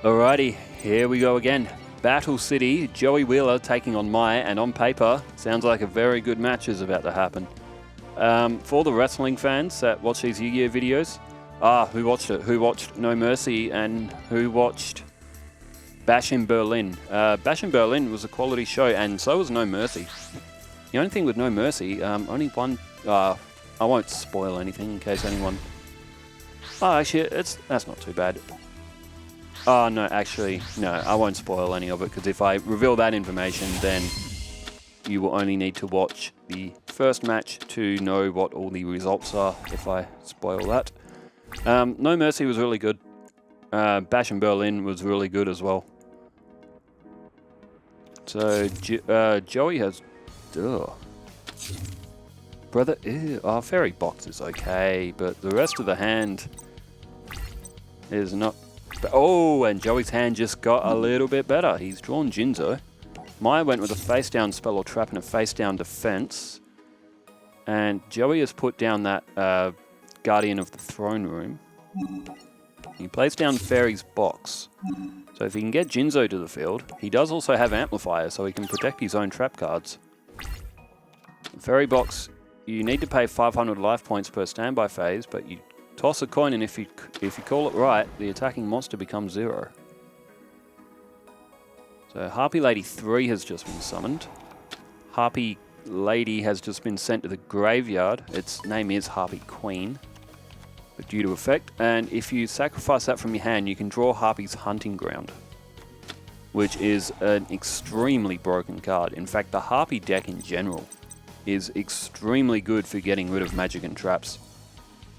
Alrighty, here we go again. Battle City, Joey Wheeler taking on Mai, and on paper, sounds like a very good match is about to happen. For the wrestling fans that watch these Yugioh videos, who watched it? Who watched No Mercy and who watched Bash in Berlin? Bash in Berlin was a quality show, and so was No Mercy. The only thing with No Mercy, only one. I won't spoil anything in case anyone. Oh, actually, that's not too bad. Oh, no, actually, no, I won't spoil any of it, because if I reveal that information, then you will only need to watch the first match to know what all the results are, if I spoil that. No Mercy was really good. Bash in Berlin was really good as well. So, Joey has... Ugh. Brother, ew. Oh, Fairy Box is okay, but the rest of the hand is not... Oh, and Joey's hand just got a little bit better. He's drawn Jinzo. Maya went with a face-down spell or trap and a face-down defense. And Joey has put down that Guardian of the Throne Room. He plays down Fairy's Box. So if he can get Jinzo to the field, he does also have Amplifier, so he can protect his own trap cards. Fairy Box, you need to pay 500 life points per standby phase, but you toss a coin, and if you call it right, the attacking monster becomes 0. So Harpy Lady 3 has just been summoned. Harpy Lady has just been sent to the graveyard. Its name is Harpy Queen, but due to effect. And if you sacrifice that from your hand, you can draw Harpy's Hunting Ground, which is an extremely broken card. In fact, the Harpy deck in general is extremely good for getting rid of magic and traps.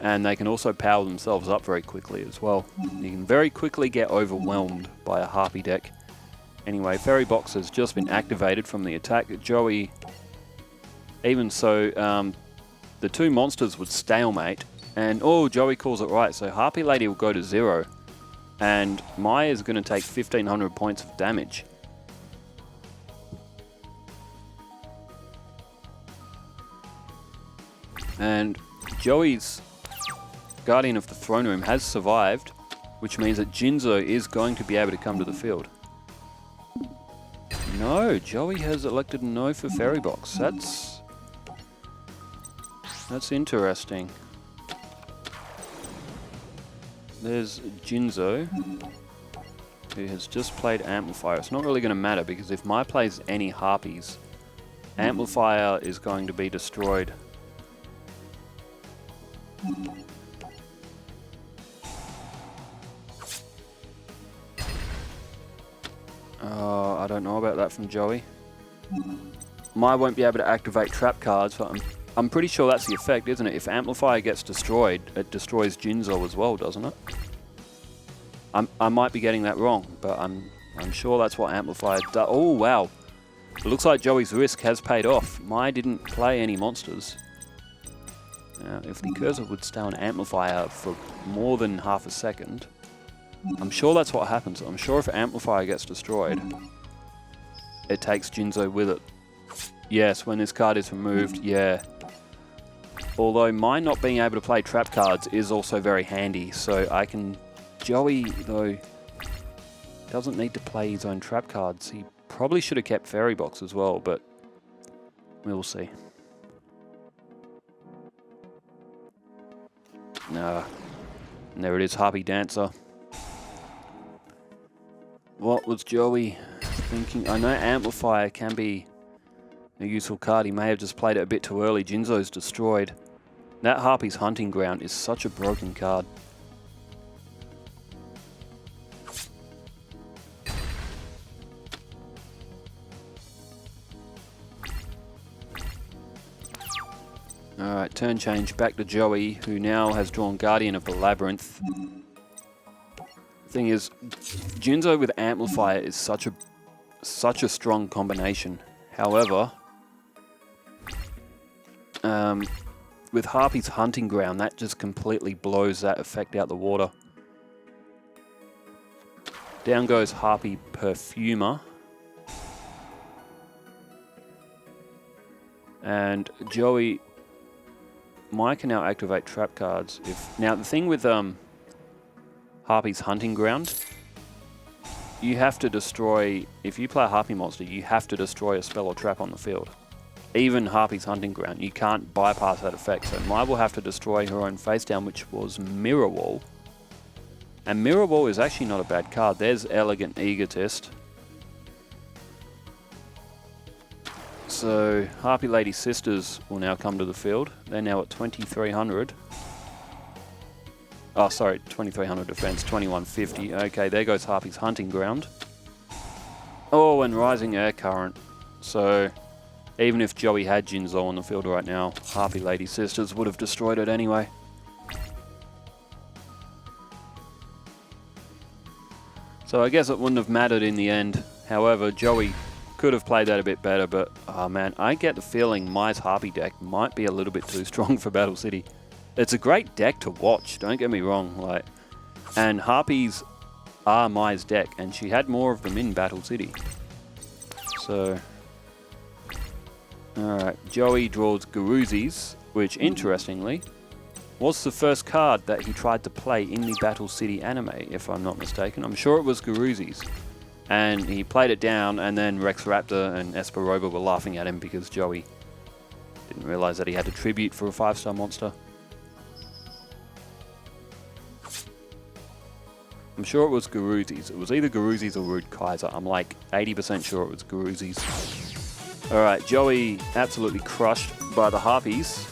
And they can also power themselves up very quickly as well. You can very quickly get overwhelmed by a Harpy deck. Anyway, Fairy Box has just been activated from the attack. Joey, even so, the two monsters would stalemate. And, oh, Joey calls it right. So Harpy Lady will go to 0. And Maya is going to take 1,500 points of damage. And Joey's Guardian of the Throne Room has survived, which means that Jinzo is going to be able to come to the field. No, Joey has elected no for Fairy Box. That's interesting. There's Jinzo, who has just played Amplifier. It's not really going to matter, because if Mai plays any Harpies, Amplifier is going to be destroyed. I don't know about that from Joey. Mai won't be able to activate trap cards, but I'm pretty sure that's the effect, isn't it? If Amplifier gets destroyed, it destroys Jinzo as well, doesn't it? I might be getting that wrong, but I'm sure that's what Amplifier does. Oh, wow. It looks like Joey's risk has paid off. Mai didn't play any monsters. Now, if the cursor would stay on Amplifier for more than half a second, I'm sure that's what happens. I'm sure if Amplifier gets destroyed, it takes Jinzo with it. Yes, when this card is removed, yeah. Although Mai not being able to play trap cards is also very handy, so I can... Joey, though, doesn't need to play his own trap cards. He probably should have kept Fairy Box as well, but we'll see. Nah. And there it is, Harpy Dancer. What was Joey thinking? I know Amplifier can be a useful card. He may have just played it a bit too early. Jinzo's destroyed. That Harpy's Hunting Ground is such a broken card. Alright, turn change back to Joey, who now has drawn Guardian of the Labyrinth. Thing is, Jinzo with Amplifier is such a strong combination. However, with Harpy's Hunting Ground, that just completely blows that effect out the water. Down goes Harpy Perfumer. And Joey... Mai can now activate trap cards. Now, the thing with Harpy's Hunting Ground you have to destroy, if you play a Harpy monster, you have to destroy a spell or trap on the field. Even Harpy's Hunting Ground, you can't bypass that effect. So Mai will have to destroy her own face down, which was Mirror Wall. And Mirror Wall is actually not a bad card. There's Elegant Egotist. So Harpy Lady Sisters will now come to the field. They're now at 2,300. Oh, sorry, 2,300 defense, 2,150. Okay, there goes Harpy's Hunting Ground. Oh, and Rising Air Current. So even if Joey had Jinzo on the field right now, Harpy Lady Sisters would have destroyed it anyway. So I guess it wouldn't have mattered in the end. However, Joey could have played that a bit better, but oh man, I get the feeling Mai's Harpy deck might be a little bit too strong for Battle City. It's a great deck to watch, don't get me wrong, and Harpies are Mai's deck, and she had more of them in Battle City. So, alright, Joey draws Garuzis, which interestingly was the first card that he tried to play in the Battle City anime, if I'm not mistaken. I'm sure it was Garuzis. And he played it down, and then Rex Raptor and Esperoba were laughing at him because Joey didn't realize that he had to tribute for a 5-star monster. I'm sure it was Garuzis. It was either Garuzis or Rude Kaiser. I'm like 80% sure it was Garuzis. Alright, Joey absolutely crushed by the Harpies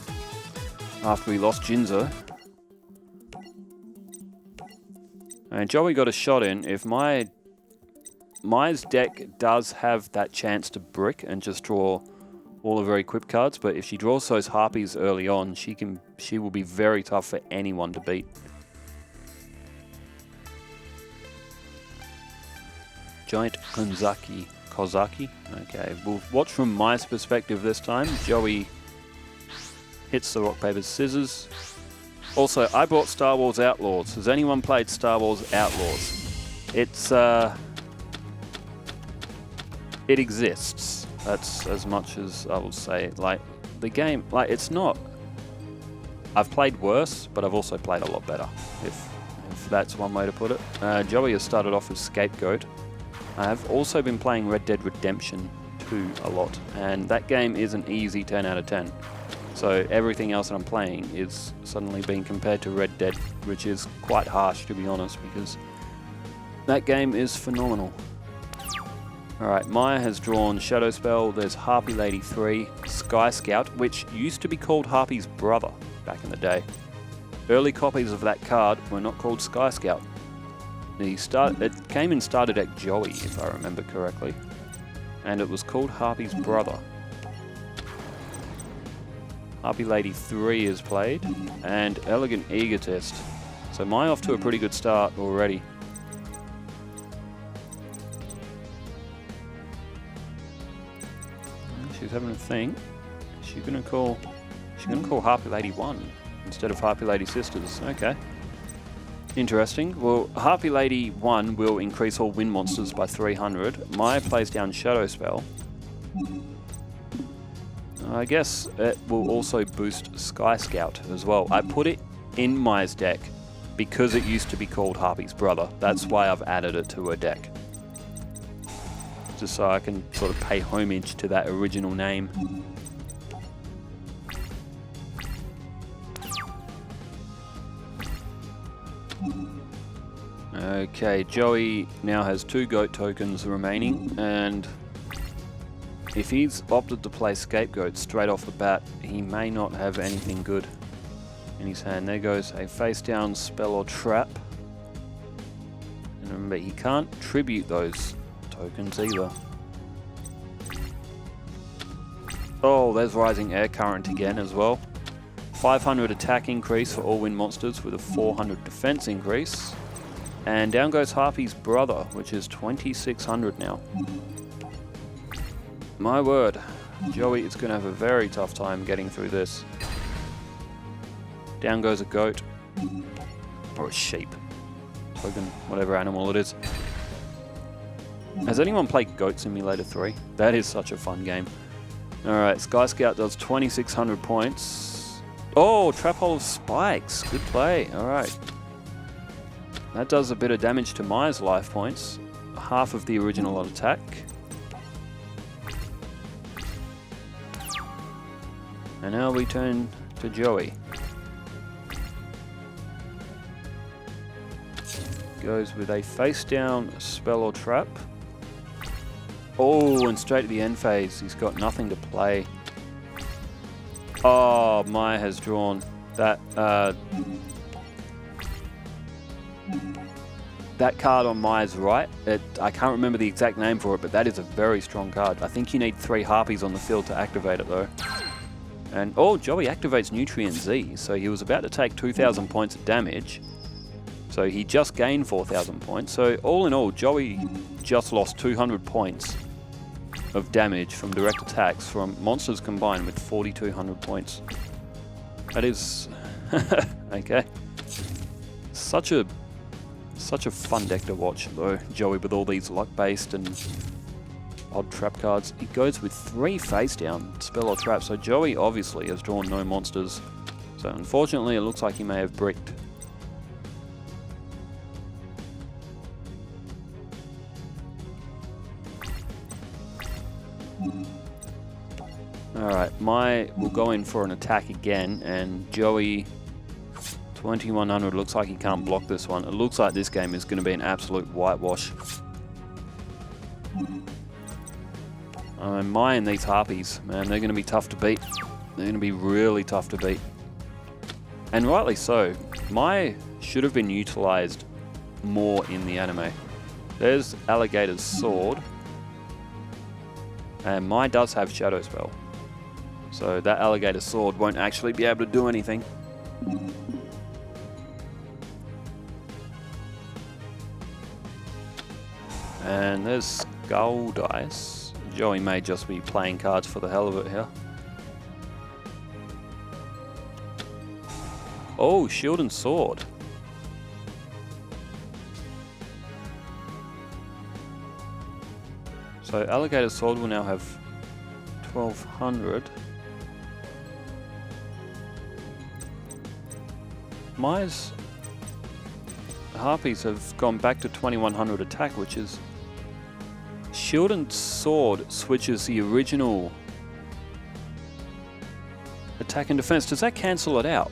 after he lost Jinzo. And Joey got a shot in. If Mai's deck does have that chance to brick and just draw all of her equipped cards, but if she draws those Harpies early on, she will be very tough for anyone to beat. Giant Kozaki. Okay, we'll watch from Mai's perspective this time. Joey hits the rock, paper, scissors. Also, I bought Star Wars Outlaws. Has anyone played Star Wars Outlaws? It exists. That's as much as I will say. Like, the game, it's not... I've played worse, but I've also played a lot better, if that's one way to put it. Joey has started off as Scapegoat. I have also been playing Red Dead Redemption 2 a lot, and that game is an easy 10 out of 10. So everything else that I'm playing is suddenly being compared to Red Dead, which is quite harsh, to be honest, because that game is phenomenal. Alright, Maya has drawn Shadow Spell. There's Harpy Lady 3, Sky Scout, which used to be called Harpy's brother back in the day. Early copies of that card were not called Sky Scout. It came in starter deck Joey, if I remember correctly, and it was called Harpy's brother. Harpy Lady 3 is played, and Elegant Egotist. So Maya off to a pretty good start already. She's having a think. She's gonna call Harpy Lady 1 instead of Harpy Lady Sisters. Okay. Interesting. Well, Harpy Lady 1 will increase all wind monsters by 300. Maya plays down Shadow Spell. I guess it will also boost Sky Scout as well. I put it in Maya's deck because it used to be called Harpy's brother. That's why I've added it to her deck. Just so I can sort of pay homage to that original name. Okay, Joey now has 2 goat tokens remaining, and if he's opted to play Scapegoat straight off the bat, he may not have anything good in his hand. There goes a face down spell or trap. And remember, he can't tribute those tokens either. Oh, there's Rising Air Current again as well. 500 attack increase for all wind monsters with a 400 defense increase. And down goes Harpy's brother, which is 2,600 now. My word, Joey is going to have a very tough time getting through this. Down goes a goat. Or a sheep. Token, whatever animal it is. Has anyone played Goat Simulator 3? That is such a fun game. Alright, Sky Scout does 2,600 points. Oh, Trap Hole of Spikes. Good play. Alright. That does a bit of damage to Maya's life points. half of the original attack. And now we turn to Joey. Goes with a face down spell or trap. Oh, and straight to the end phase. He's got nothing to play. Oh, Mai has drawn that. That card on Mai's right, I can't remember the exact name for it, but that is a very strong card. I think you need 3 Harpies on the field to activate it though. And, oh, Joey activates Nutrient Z, so he was about to take 2,000 points of damage. So he just gained 4,000 points. So all in all, Joey just lost 200 points of damage from direct attacks from monsters combined with 4,200 points. That is... okay. Such a fun deck to watch though, Joey, with all these luck-based and odd trap cards. He goes with 3 face-down spell or trap, so Joey obviously has drawn no monsters. So unfortunately it looks like he may have bricked. Alright, Mai will go in for an attack again, and Joey, 2100, looks like he can't block this one. It looks like this game is going to be an absolute whitewash. Mai and these Harpies, man, they're going to be tough to beat. They're going to be really tough to beat. And rightly so. Mai should have been utilized more in the anime. There's Alligator's Sword. And Mai does have Shadow Spell. So that Alligator Sword won't actually be able to do anything. And there's Skull Dice. Joey may just be playing cards for the hell of it here. Oh, Shield and Sword. So Alligator Sword will now have 1200. Mai's Harpies have gone back to 2100 attack, which is... Shield and Sword switches the original attack and defense. Does that cancel it out?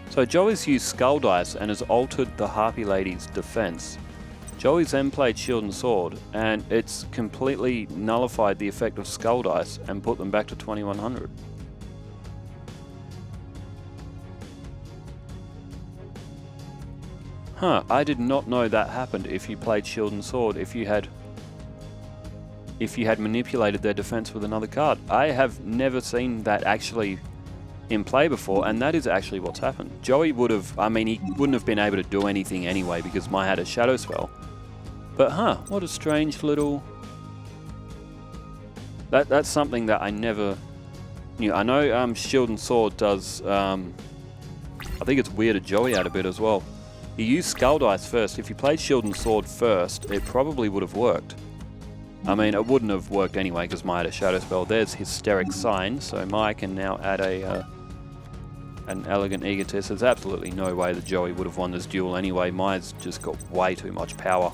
So Joey's used Skull Dice and has altered the Harpy Lady's defense. Joey's then played Shield and Sword, and it's completely nullified the effect of Skull Dice and put them back to 2100. Huh, I did not know that happened if you played Shield and Sword, if you had manipulated their defense with another card. I have never seen that actually in play before, and that is actually what's happened. Joey would have, I mean, he wouldn't have been able to do anything anyway because Mai had a Shadow Spell. But huh, what a strange little... That's something that I never knew. I know Shield and Sword does, I think it's weirded Joey out a bit as well. He used Skull Dice first. If you played Shield and Sword first, it probably would have worked. I mean, it wouldn't have worked anyway because Mai had a Shadow Spell. There's Hysteric Sign, so Mai can now add an Elegant Egotist. There's absolutely no way that Joey would have won this duel anyway. Mai's just got way too much power.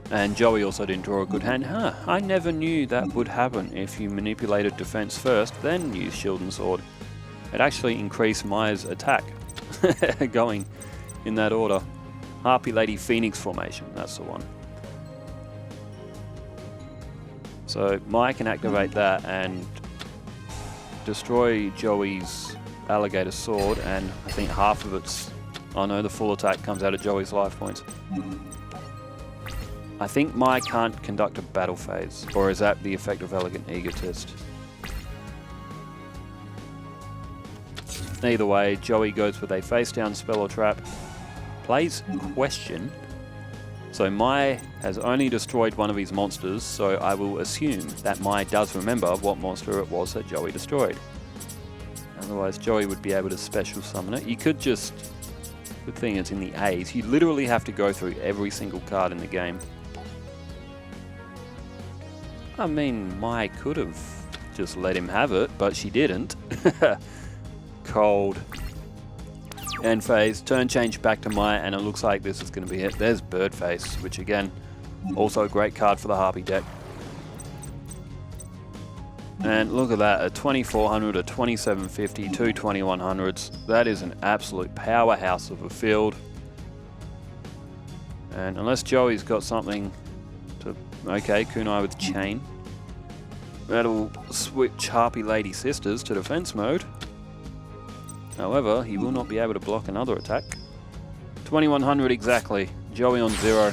And Joey also didn't draw a good hand. Huh, I never knew that would happen if you manipulated defense first, then used Shield and Sword. It actually increased Mai's attack, going in that order. Harpy Lady Phoenix formation, that's the one. So Mai can activate that and destroy Joey's Alligator Sword, and I think half of its... Oh no, the full attack comes out of Joey's life points. I think Mai can't conduct a battle phase, or is that the effect of Elegant Egotist? Either way, Joey goes with a face-down spell or trap, plays Question. So Mai has only destroyed one of his monsters, so I will assume that Mai does remember what monster it was that Joey destroyed. Otherwise, Joey would be able to special summon it. You could just... Good thing it's in the A's. You literally have to go through every single card in the game. I mean, Mai could have just let him have it, but she didn't. Cold. End phase, turn change back to Maya, and it looks like this is going to be it. There's Bird Face, which again, also a great card for the Harpy deck. And look at that, a 2400, a 2750, two 2100s. That is an absolute powerhouse of a field. And unless Joey's got something to... Okay, Kunai with Chain. That'll switch Harpy Lady Sisters to defense mode. However, he will not be able to block another attack. 2100 exactly. Joey on 0.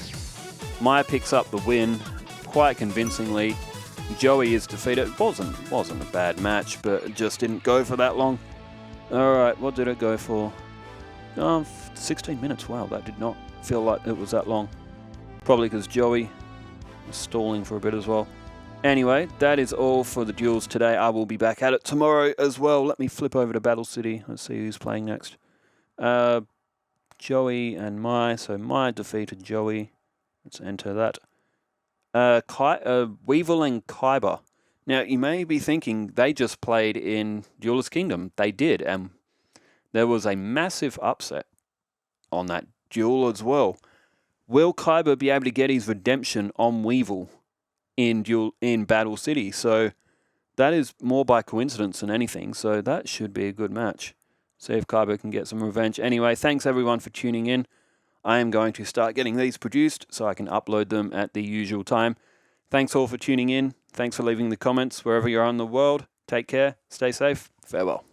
Maya picks up the win quite convincingly. Joey is defeated. It wasn't a bad match, but it just didn't go for that long. Alright, what did it go for? 16 minutes. Wow, that did not feel like it was that long. Probably because Joey was stalling for a bit as well. Anyway, that is all for the duels today. I will be back at it tomorrow as well. Let me flip over to Battle City. Let's see who's playing next. Joey and Mai. So Mai defeated Joey. Let's enter that. Weevil and Kyber. Now, you may be thinking they just played in Duelist Kingdom. They did, and there was a massive upset on that duel as well. Will Kyber be able to get his redemption on Weevil in Battle City? So that is more by coincidence than anything. So that should be a good match. See if Kyber can get some revenge. Anyway, thanks everyone for tuning in. I am going to start getting these produced so I can upload them at the usual time. Thanks all for tuning in. Thanks for leaving the comments wherever you are in the world. Take care. Stay safe. Farewell.